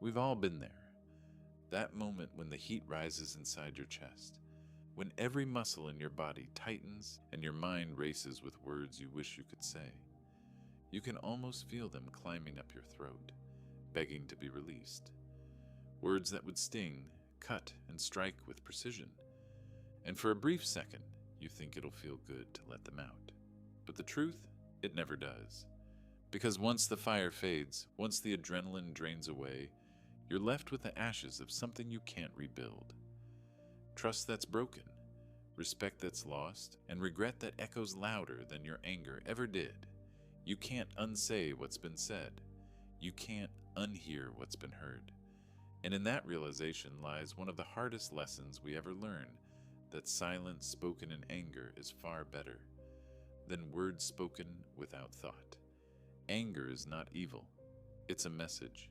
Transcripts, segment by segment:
We've all been there. That moment when the heat rises inside your chest, when every muscle in your body tightens and your mind races with words you wish you could say. You can almost feel them climbing up your throat, begging to be released. Words that would sting, cut, and strike with precision. And for a brief second, you think it'll feel good to let them out. But the truth, it never does. Because once the fire fades, once the adrenaline drains away, you're left with the ashes of something you can't rebuild. Trust that's broken, respect that's lost, and regret that echoes louder than your anger ever did. You can't unsay what's been said. You can't unhear what's been heard. And in that realization lies one of the hardest lessons we ever learn, that silence spoken in anger is far better than words spoken without thought. Anger is not evil. It's a message,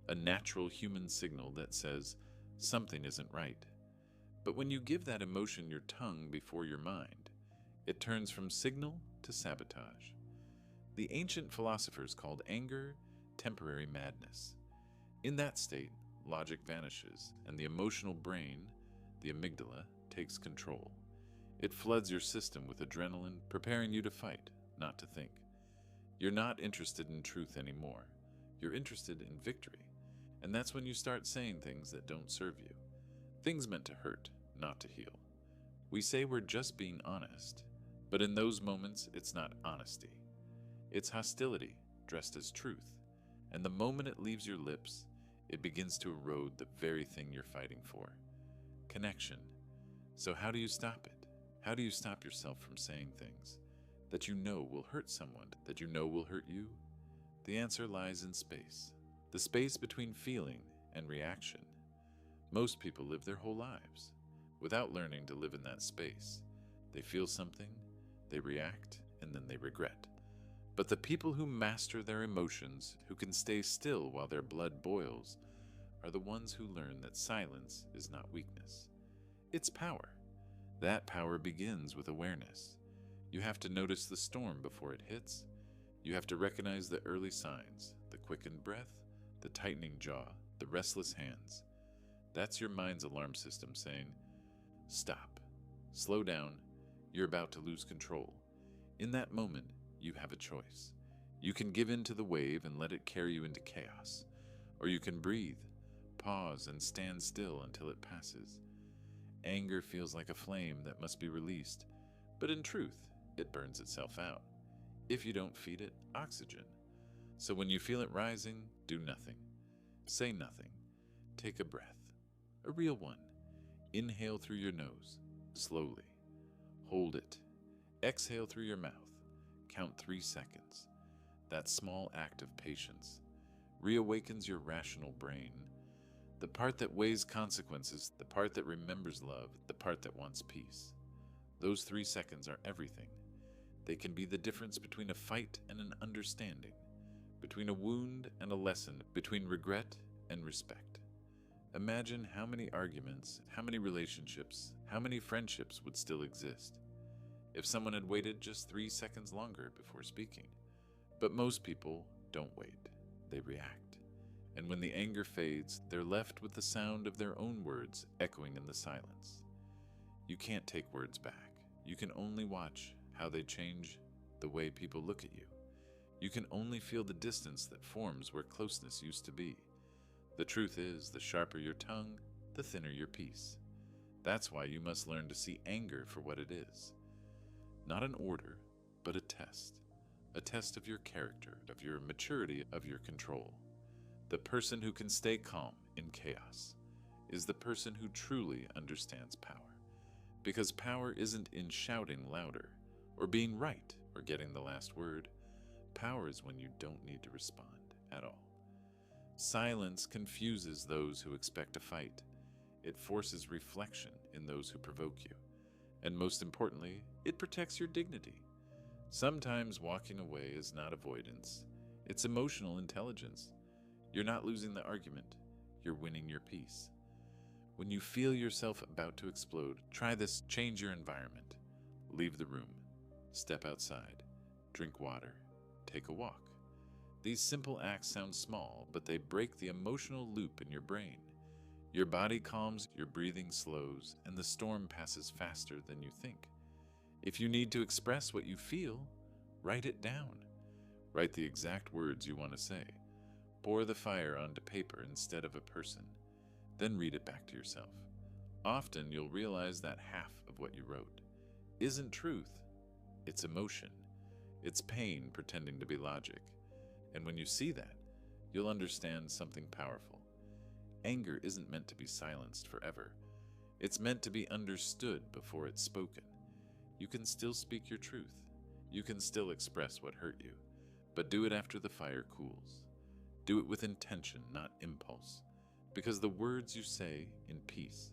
a natural human signal that says something isn't right. But when you give that emotion your tongue before your mind, it turns from signal to sabotage. The ancient philosophers called anger temporary madness. In that state, logic vanishes, and the emotional brain, the amygdala, takes control. It floods your system with adrenaline, preparing you to fight, not to think. You're not interested in truth anymore. You're interested in victory. And that's when you start saying things that don't serve you. Things meant to hurt, not to heal. We say we're just being honest, but in those moments, it's not honesty. It's hostility dressed as truth. And the moment it leaves your lips, it begins to erode the very thing you're fighting for. Connection. So how do you stop it? How do you stop yourself from saying things that you know will hurt someone, that you know will hurt you? The answer lies in space. The space between feeling and reaction. Most people live their whole lives without learning to live in that space. They feel something, they react, and then they regret. But the people who master their emotions, who can stay still while their blood boils, are the ones who learn that silence is not weakness. It's power. That power begins with awareness. You have to notice the storm before it hits. You have to recognize the early signs, the quickened breath, the tightening jaw, the restless hands. That's your mind's alarm system saying, stop, slow down, you're about to lose control. In that moment, you have a choice. You can give in to the wave and let it carry you into chaos, or you can breathe, pause, and stand still until it passes. Anger feels like a flame that must be released, but in truth, it burns itself out. If you don't feed it oxygen. So when you feel it rising, do nothing. Say nothing. Take a breath. A real one. Inhale through your nose, slowly. Hold it. Exhale through your mouth. Count 3 seconds. That small act of patience reawakens your rational brain, the part that weighs consequences, the part that remembers love, the part that wants peace. Those 3 seconds are everything. They can be the difference between a fight and an understanding, between a wound and a lesson, between regret and respect. Imagine how many arguments, how many relationships, how many friendships would still exist if someone had waited just 3 seconds longer before speaking. But most people don't wait. They react. And when the anger fades, they're left with the sound of their own words echoing in the silence. You can't take words back. You can only watch how they change the way people look at you. You can only feel the distance that forms where closeness used to be. The truth is, the sharper your tongue, the thinner your peace. That's why you must learn to see anger for what it is. Not an order, but a test. A test of your character, of your maturity, of your control. The person who can stay calm in chaos is the person who truly understands power. Because power isn't in shouting louder, or being right, or getting the last word. Power is when you don't need to respond at all. Silence confuses those who expect a fight. It forces reflection in those who provoke you. And most importantly, it protects your dignity. Sometimes walking away is not avoidance. It's emotional intelligence. You're not losing the argument. You're winning your peace. When you feel yourself about to explode, try this. Change your environment. Leave the room. Step outside. Drink water. Take a walk. These simple acts sound small, but they break the emotional loop in your brain. Your body calms, your breathing slows, and the storm passes faster than you think. If you need to express what you feel, write it down. Write the exact words you want to say. Pour the fire onto paper instead of a person. Then read it back to yourself. Often you'll realize that half of what you wrote isn't truth, it's emotion. It's pain pretending to be logic. And when you see that, you'll understand something powerful. Anger isn't meant to be silenced forever. It's meant to be understood before it's spoken. You can still speak your truth. You can still express what hurt you, but do it after the fire cools. Do it with intention, not impulse, because the words you say in peace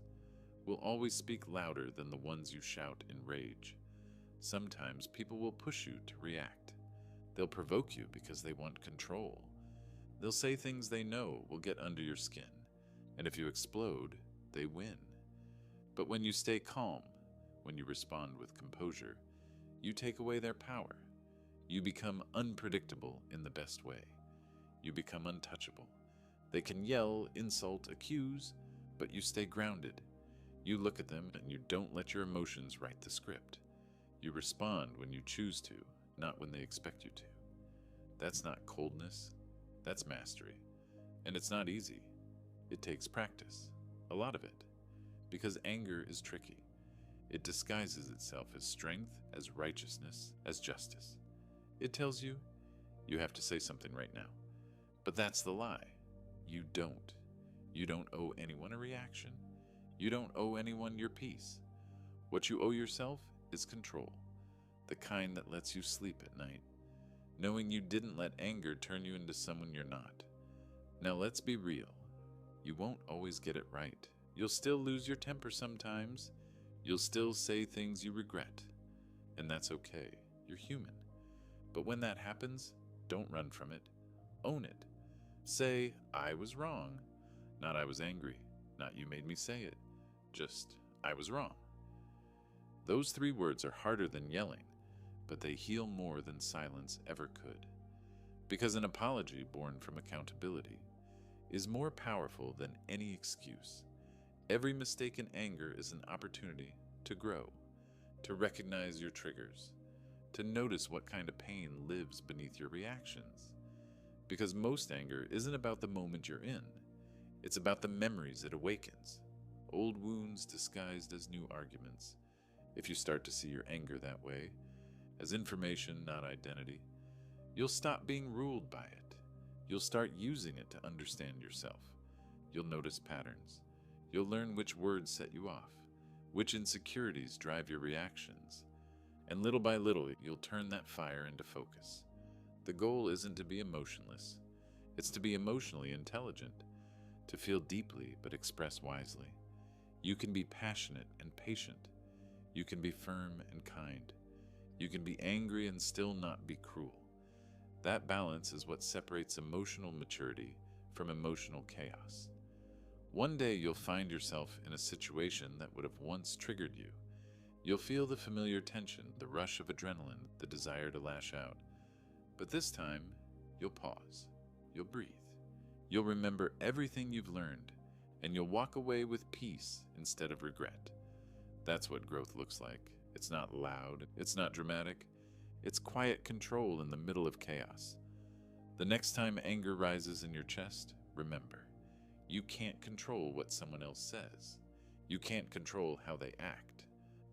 will always speak louder than the ones you shout in rage. Sometimes people will push you to react. They'll provoke you because they want control. They'll say things they know will get under your skin, and if you explode, they win. But when you stay calm, when you respond with composure, you take away their power. You become unpredictable in the best way. You become untouchable. They can yell, insult, accuse, but you stay grounded. You look at them and you don't let your emotions write the script. You respond when you choose to, not when they expect you to. That's not coldness, that's mastery. And it's not easy. It takes practice, a lot of it, because anger is tricky. It disguises itself as strength, as righteousness, as justice. It tells you, you have to say something right now. But that's the lie. You don't. You don't owe anyone a reaction. You don't owe anyone your peace. What you owe yourself is control, the kind that lets you sleep at night, knowing you didn't let anger turn you into someone you're not. Now let's be real. You won't always get it right. You'll still lose your temper sometimes. You'll still say things you regret. And that's okay. You're human. But when that happens, don't run from it. Own it. Say, I was wrong. Not I was angry. Not you made me say it. Just, I was wrong. Those 3 words are harder than yelling, but they heal more than silence ever could. Because an apology born from accountability is more powerful than any excuse. Every mistaken anger is an opportunity to grow, to recognize your triggers, to notice what kind of pain lives beneath your reactions. Because most anger isn't about the moment you're in. It's about the memories it awakens. Old wounds disguised as new arguments. If you start to see your anger that way, as information, not identity, you'll stop being ruled by it. You'll start using it to understand yourself. You'll notice patterns. You'll learn which words set you off, which insecurities drive your reactions. And little by little, you'll turn that fire into focus. The goal isn't to be emotionless. It's to be emotionally intelligent, to feel deeply but express wisely. You can be passionate and patient. You can be firm and kind. You can be angry and still not be cruel. That balance is what separates emotional maturity from emotional chaos. One day you'll find yourself in a situation that would have once triggered you. You'll feel the familiar tension, the rush of adrenaline, the desire to lash out. But this time, you'll pause. You'll breathe. You'll remember everything you've learned, and you'll walk away with peace instead of regret. That's what growth looks like. It's not loud. It's not dramatic. It's quiet control in the middle of chaos. The next time anger rises in your chest, remember, you can't control what someone else says. You can't control how they act,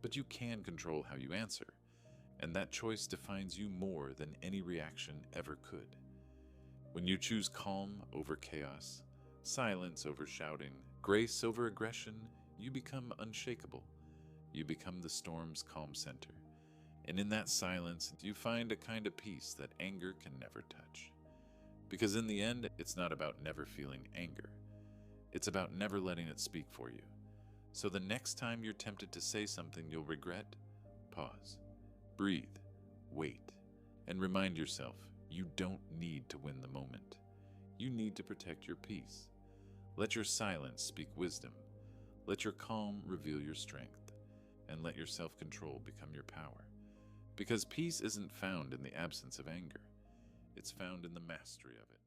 but you can control how you answer. And that choice defines you more than any reaction ever could. When you choose calm over chaos, silence over shouting, grace over aggression, you become unshakable. You become the storm's calm center. And in that silence, you find a kind of peace that anger can never touch. Because in the end, it's not about never feeling anger. It's about never letting it speak for you. So the next time you're tempted to say something you'll regret, pause. Breathe, wait, and remind yourself you don't need to win the moment. You need to protect your peace. Let your silence speak wisdom. Let your calm reveal your strength, and let your self-control become your power. Because peace isn't found in the absence of anger. It's found in the mastery of it.